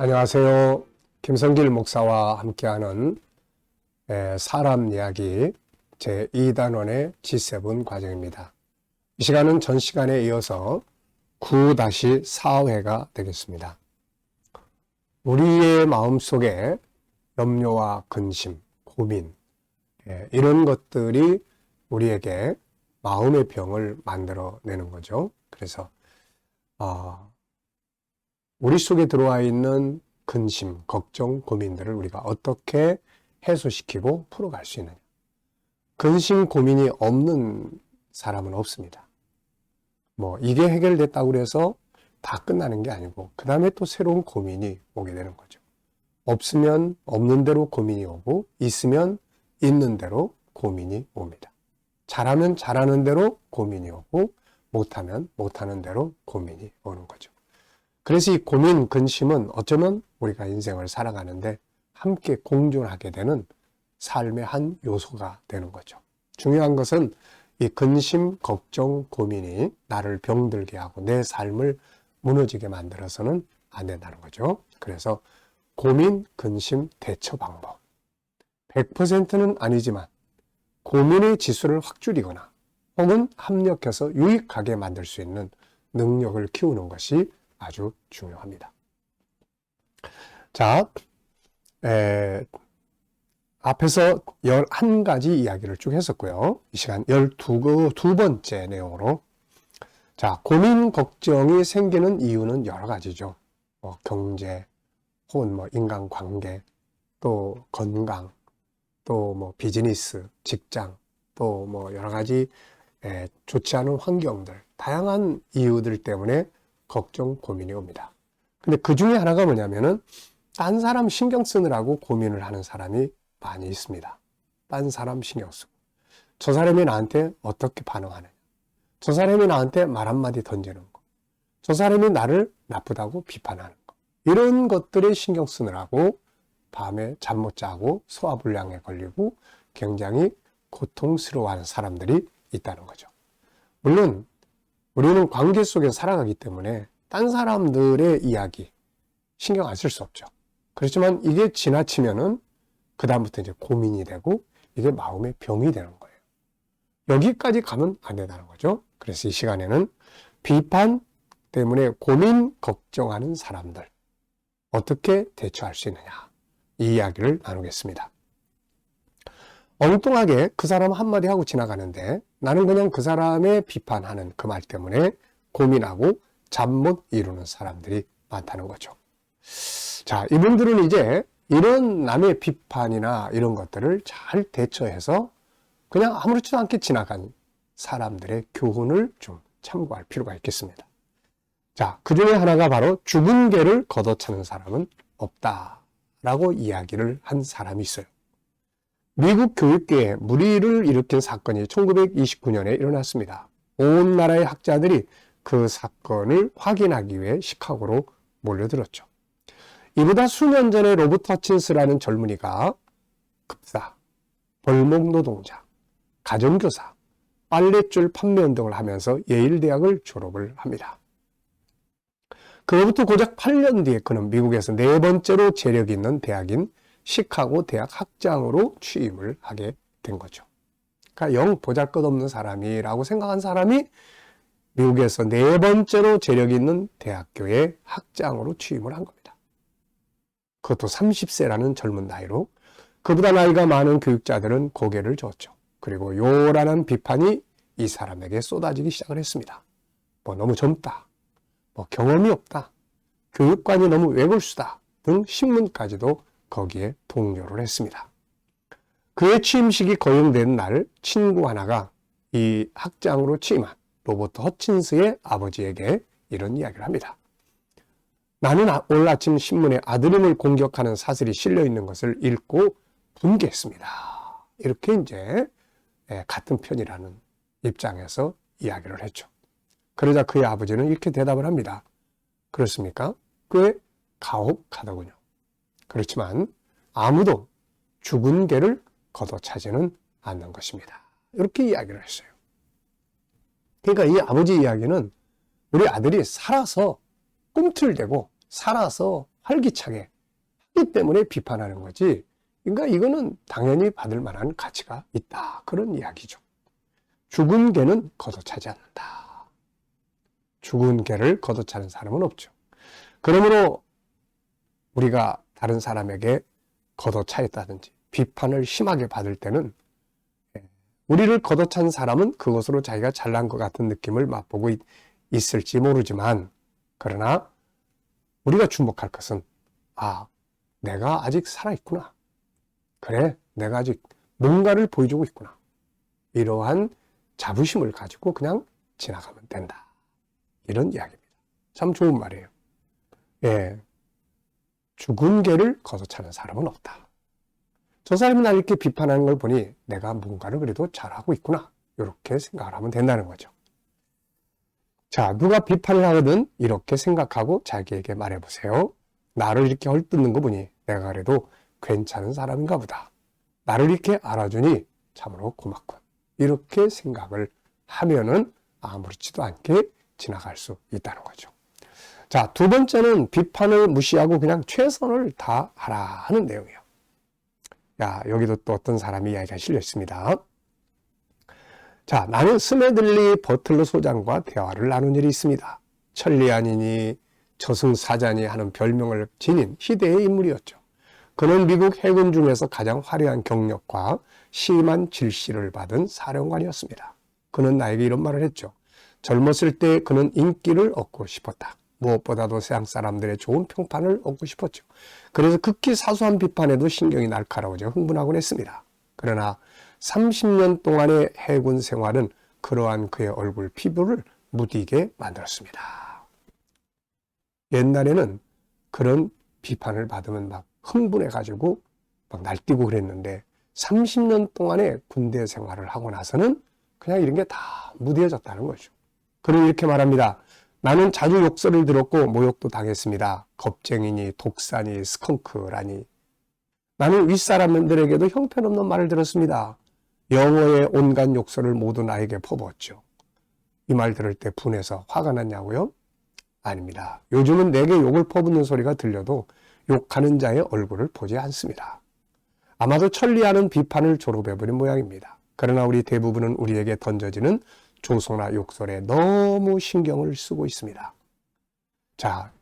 안녕하세요. 김성길 목사와 함께하는 사람 이야기 제2단원의 G7 과정입니다. 이 시간은 전 시간에 이어서 9-4회가 되겠습니다. 우리의 마음속에 염려와 근심, 고민 이런 것들이 우리에게 마음의 병을 만들어내는 거죠. 그래서 우리 속에 들어와 있는 근심, 걱정, 고민들을 우리가 어떻게 해소시키고 풀어갈 수 있느냐. 근심, 고민이 없는 사람은 없습니다. 이게 해결됐다고 해서 다 끝나는 게 아니고 그 다음에 또 새로운 고민이 오게 되는 거죠. 없으면 없는 대로 고민이 오고 있으면 있는 대로 고민이 옵니다. 잘하면 잘하는 대로 고민이 오고 못하면 못하는 대로 고민이 오는 거죠. 그래서 이 고민, 근심은 어쩌면 우리가 인생을 살아가는데 함께 공존하게 되는 삶의 한 요소가 되는 거죠. 중요한 것은 이 근심, 걱정, 고민이 나를 병들게 하고 내 삶을 무너지게 만들어서는 안 된다는 거죠. 그래서 고민, 근심, 대처 방법. 100%는 아니지만 고민의 지수를 확 줄이거나 혹은 합력해서 유익하게 만들 수 있는 능력을 키우는 것이 아주 중요합니다. 자, 앞에서 11가지 이야기를 쭉 했었고요. 이 시간 12번째 내용으로 자, 고민, 걱정이 생기는 이유는 여러 가지죠. 경제, 혹은 인간관계, 또 건강, 또 비즈니스, 직장, 또 여러 가지 좋지 않은 환경들, 다양한 이유들 때문에 걱정, 고민이 옵니다. 근데 그 중에 하나가 뭐냐면은 딴 사람 신경 쓰느라고 고민을 하는 사람이 많이 있습니다. 딴 사람 신경 쓰고 저 사람이 나한테 어떻게 반응하느냐, 저 사람이 나한테 말 한마디 던지는 거, 저 사람이 나를 나쁘다고 비판하는 거, 이런 것들에 신경 쓰느라고 밤에 잠 못 자고 소화불량에 걸리고 굉장히 고통스러워하는 사람들이 있다는 거죠. 물론 우리는 관계 속에 살아가기 때문에 딴 사람들의 이야기 신경 안 쓸 수 없죠. 그렇지만 이게 지나치면은 그 다음부터 이제 고민이 되고 이게 마음의 병이 되는 거예요. 여기까지 가면 안 된다는 거죠. 그래서 이 시간에는 비판 때문에 고민, 걱정하는 사람들 어떻게 대처할 수 있느냐, 이 이야기를 나누겠습니다. 엉뚱하게 그 사람 한마디 하고 지나가는데 나는 그냥 그 사람의 비판하는 그 말 때문에 고민하고 잠 못 이루는 사람들이 많다는 거죠. 자, 이분들은 이제 이런 남의 비판이나 이런 것들을 잘 대처해서 그냥 아무렇지도 않게 지나간 사람들의 교훈을 좀 참고할 필요가 있겠습니다. 자, 그 중에 하나가 바로 죽은 개를 걷어차는 사람은 없다라고 이야기를 한 사람이 있어요. 미국 교육계에 물의를 일으킨 사건이 1929년에 일어났습니다. 온 나라의 학자들이 그 사건을 확인하기 위해 시카고로 몰려들었죠. 이보다 수년 전에 로버트 허친스라는 젊은이가 급사, 벌목 노동자, 가정교사, 빨랫줄 판매 운동을 하면서 예일대학을 졸업을 합니다. 그로부터 고작 8년 뒤에 그는 미국에서 네 번째로 재력 있는 대학인 시카고 대학 학장으로 취임을 하게 된 거죠. 그러니까 영 보잘것없는 사람이라고 생각한 사람이 미국에서 네 번째로 재력 있는 대학교의 학장으로 취임을 한 겁니다. 그것도 30세라는 젊은 나이로. 그보다 나이가 많은 교육자들은 고개를 젓죠. 그리고 요란한 비판이 이 사람에게 쏟아지기 시작을 했습니다. 너무 젊다, 경험이 없다, 교육관이 너무 외골수다 등 신문까지도 거기에 동조를 했습니다. 그의 취임식이 거행된 날 친구 하나가 이 학장으로 취임한 로버트 허친스의 아버지에게 이런 이야기를 합니다. 나는 오늘 아침 신문에 아들임을 공격하는 사설이 실려 있는 것을 읽고 분개했습니다. 이렇게 이제 같은 편이라는 입장에서 이야기를 했죠. 그러자 그의 아버지는 이렇게 대답을 합니다. 그렇습니까? 꽤 가혹하더군요. 그렇지만 아무도 죽은 개를 걷어차지는 않는 것입니다. 이렇게 이야기를 했어요. 그러니까 이 아버지 이야기는 우리 아들이 살아서 꿈틀대고 살아서 활기차게 하기 때문에 비판하는 거지. 그러니까 이거는 당연히 받을 만한 가치가 있다. 그런 이야기죠. 죽은 개는 걷어차지 않는다. 죽은 개를 걷어차는 사람은 없죠. 그러므로 우리가 다른 사람에게 걷어차였다든지 비판을 심하게 받을 때는 우리를 걷어찬 사람은 그것으로 자기가 잘난 것 같은 느낌을 맛보고 있을지 모르지만, 그러나 우리가 주목할 것은 내가 아직 살아있구나. 그래, 내가 아직 뭔가를 보여주고 있구나. 이러한 자부심을 가지고 그냥 지나가면 된다. 이런 이야기입니다. 참 좋은 말이에요. 예, 죽은 개를 걷어차는 사람은 없다. 저 사람이 날 이렇게 비판하는 걸 보니 내가 뭔가를 그래도 잘하고 있구나. 이렇게 생각을 하면 된다는 거죠. 자, 누가 비판을 하거든 이렇게 생각하고 자기에게 말해보세요. 나를 이렇게 헐뜯는 거 보니 내가 그래도 괜찮은 사람인가 보다. 나를 이렇게 알아주니 참으로 고맙군. 이렇게 생각을 하면은 아무렇지도 않게 지나갈 수 있다는 거죠. 자, 두 번째는 비판을 무시하고 그냥 최선을 다하라 하는 내용이에요. 야, 여기도 또 어떤 사람이 이야기가 실려 있습니다. 자, 나는 스매들리 버틀러 소장과 대화를 나눈 일이 있습니다. 천리안이니 저승사자니 하는 별명을 지닌 희대의 인물이었죠. 그는 미국 해군 중에서 가장 화려한 경력과 심한 질시를 받은 사령관이었습니다. 그는 나에게 이런 말을 했죠. 젊었을 때 그는 인기를 얻고 싶었다. 무엇보다도 세상 사람들의 좋은 평판을 얻고 싶었죠. 그래서 극히 사소한 비판에도 신경이 날카로워져 흥분하곤 했습니다. 그러나 30년 동안의 해군 생활은 그러한 그의 얼굴 피부를 무디게 만들었습니다. 옛날에는 그런 비판을 받으면 막 흥분해가지고 막 날뛰고 그랬는데 30년 동안의 군대 생활을 하고 나서는 그냥 이런 게 다 무뎌졌다는 거죠. 그는 이렇게 말합니다. 나는 자주 욕설을 들었고 모욕도 당했습니다. 겁쟁이니 독사니 스컹크라니. 나는 윗사람들에게도 형편없는 말을 들었습니다. 영어의 온갖 욕설을 모두 나에게 퍼부었죠. 이 말 들을 때 분해서 화가 났냐고요? 아닙니다. 요즘은 내게 욕을 퍼붓는 소리가 들려도 욕하는 자의 얼굴을 보지 않습니다. 아마도 천리하는 비판을 졸업해버린 모양입니다. 그러나 우리 대부분은 우리에게 던져지는 조소나 욕설에 너무 신경을 쓰고 있습니다. 자,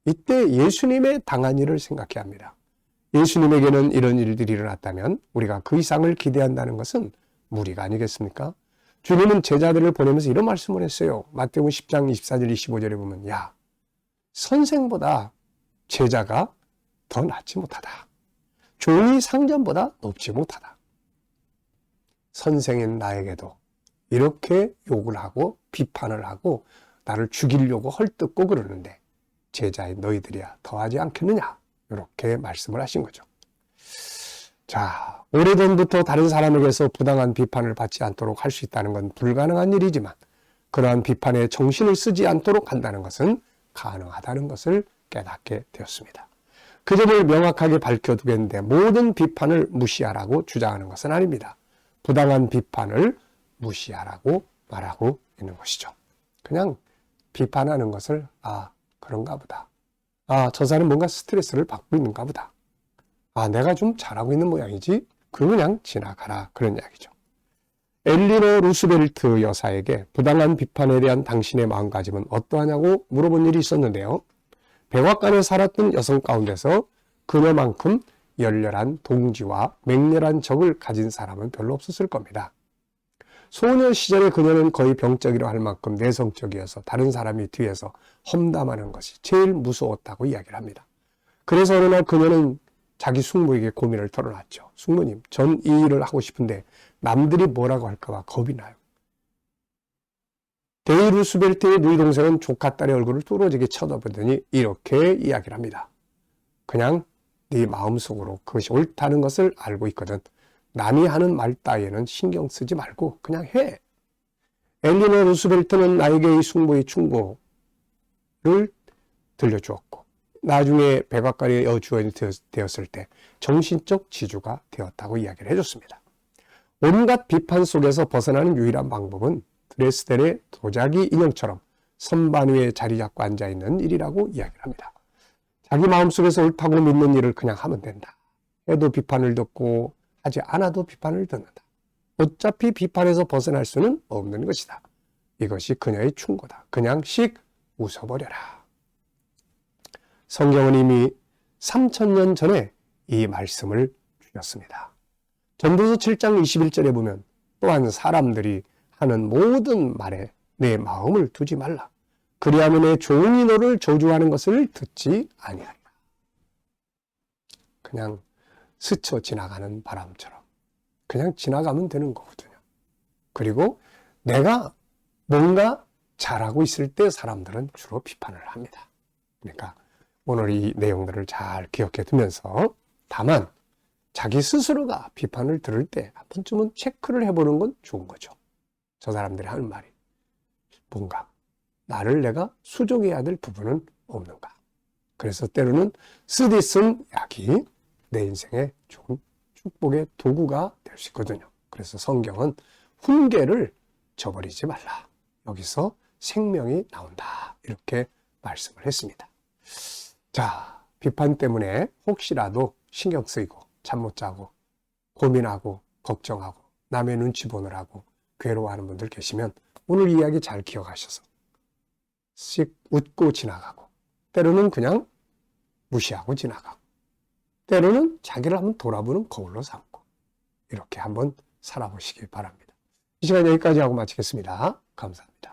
이때 예수님의 당한 일을 생각해야 합니다. 예수님에게는 이런 일들이 일어났다면 우리가 그 이상을 기대한다는 것은 무리가 아니겠습니까? 주님은 제자들을 보내면서 이런 말씀을 했어요. 마태복음 10장 24절 25절에 보면 선생보다 제자가 더 낫지 못하다. 종이 상전보다 높지 못하다. 선생인 나에게도 이렇게 욕을 하고 비판을 하고 나를 죽이려고 헐뜯고 그러는데 제자인 너희들이야 더하지 않겠느냐. 이렇게 말씀을 하신 거죠. 자, 오래전부터 다른 사람에게서 부당한 비판을 받지 않도록 할 수 있다는 건 불가능한 일이지만 그러한 비판에 정신을 쓰지 않도록 한다는 것은 가능하다는 것을 깨닫게 되었습니다. 그 점을 명확하게 밝혀두겠는데 모든 비판을 무시하라고 주장하는 것은 아닙니다. 부당한 비판을 무시하라고 말하고 있는 것이죠. 그냥 비판하는 것을 그런가 보다. 저 사람은 뭔가 스트레스를 받고 있는가 보다. 내가 좀 잘하고 있는 모양이지. 그냥 지나가라. 그런 이야기죠. 엘리노 루스벨트 여사에게 부당한 비판에 대한 당신의 마음가짐은 어떠하냐고 물어본 일이 있었는데요. 백악관에 살았던 여성 가운데서 그녀만큼 열렬한 동지와 맹렬한 적을 가진 사람은 별로 없었을 겁니다. 소녀 시절에 그녀는 거의 병적이라 할 만큼 내성적이어서 다른 사람이 뒤에서 험담하는 것이 제일 무서웠다고 이야기를 합니다. 그래서 어느 날 그녀는 자기 숙모에게 고민을 털어놨죠. 숙모님, 전 이 일을 하고 싶은데 남들이 뭐라고 할까봐 겁이 나요. 데이 루스벨트의 누이 동생은 조카 딸의 얼굴을 뚫어지게 쳐다보더니 이렇게 이야기를 합니다. 그냥 네 마음속으로 그것이 옳다는 것을 알고 있거든. 남이 하는 말 따위에는 신경 쓰지 말고 그냥 해. 엘리노 루스벨트는 나에게 이 숙모의 충고를 들려주었고 나중에 백악관의 여주원이 되었을 때 정신적 지주가 되었다고 이야기를 해줬습니다. 온갖 비판 속에서 벗어나는 유일한 방법은 드레스덴의 도자기 인형처럼 선반 위에 자리 잡고 앉아있는 일이라고 이야기를 합니다. 자기 마음속에서 옳다고 믿는 일을 그냥 하면 된다. 해도 비판을 듣고 하지 않아도 비판을 듣는다. 어차피 비판에서 벗어날 수는 없는 것이다. 이것이 그녀의 충고다. 그냥 씩 웃어버려라. 성경은 이미 3000년 전에 이 말씀을 주셨습니다. 전도서 7장 21절에 보면 또한 사람들이 하는 모든 말에 내 마음을 두지 말라. 그리하면 내 종이 너를 저주하는 것을 듣지 아니하리라. 그냥 스쳐 지나가는 바람처럼 그냥 지나가면 되는 거거든요. 그리고 내가 뭔가 잘하고 있을 때 사람들은 주로 비판을 합니다. 그러니까 오늘 이 내용들을 잘 기억해 두면서 다만 자기 스스로가 비판을 들을 때 한 번쯤은 체크를 해보는 건 좋은 거죠. 저 사람들이 하는 말이 뭔가 나를 내가 수정해야 될 부분은 없는가. 그래서 때로는 쓰디쓴 약이 내 인생의 좋은 축복의 도구가 될 수 있거든요. 그래서 성경은 훈계를 저버리지 말라. 여기서 생명이 나온다. 이렇게 말씀을 했습니다. 자, 비판 때문에 혹시라도 신경 쓰이고 잠 못 자고 고민하고 걱정하고 남의 눈치 보느라고 괴로워하는 분들 계시면 오늘 이야기 잘 기억하셔서 씩 웃고 지나가고 때로는 그냥 무시하고 지나가고 때로는 자기를 한번 돌아보는 거울로 삼고 이렇게 한번 살아보시기 바랍니다. 이 시간 여기까지 하고 마치겠습니다. 감사합니다.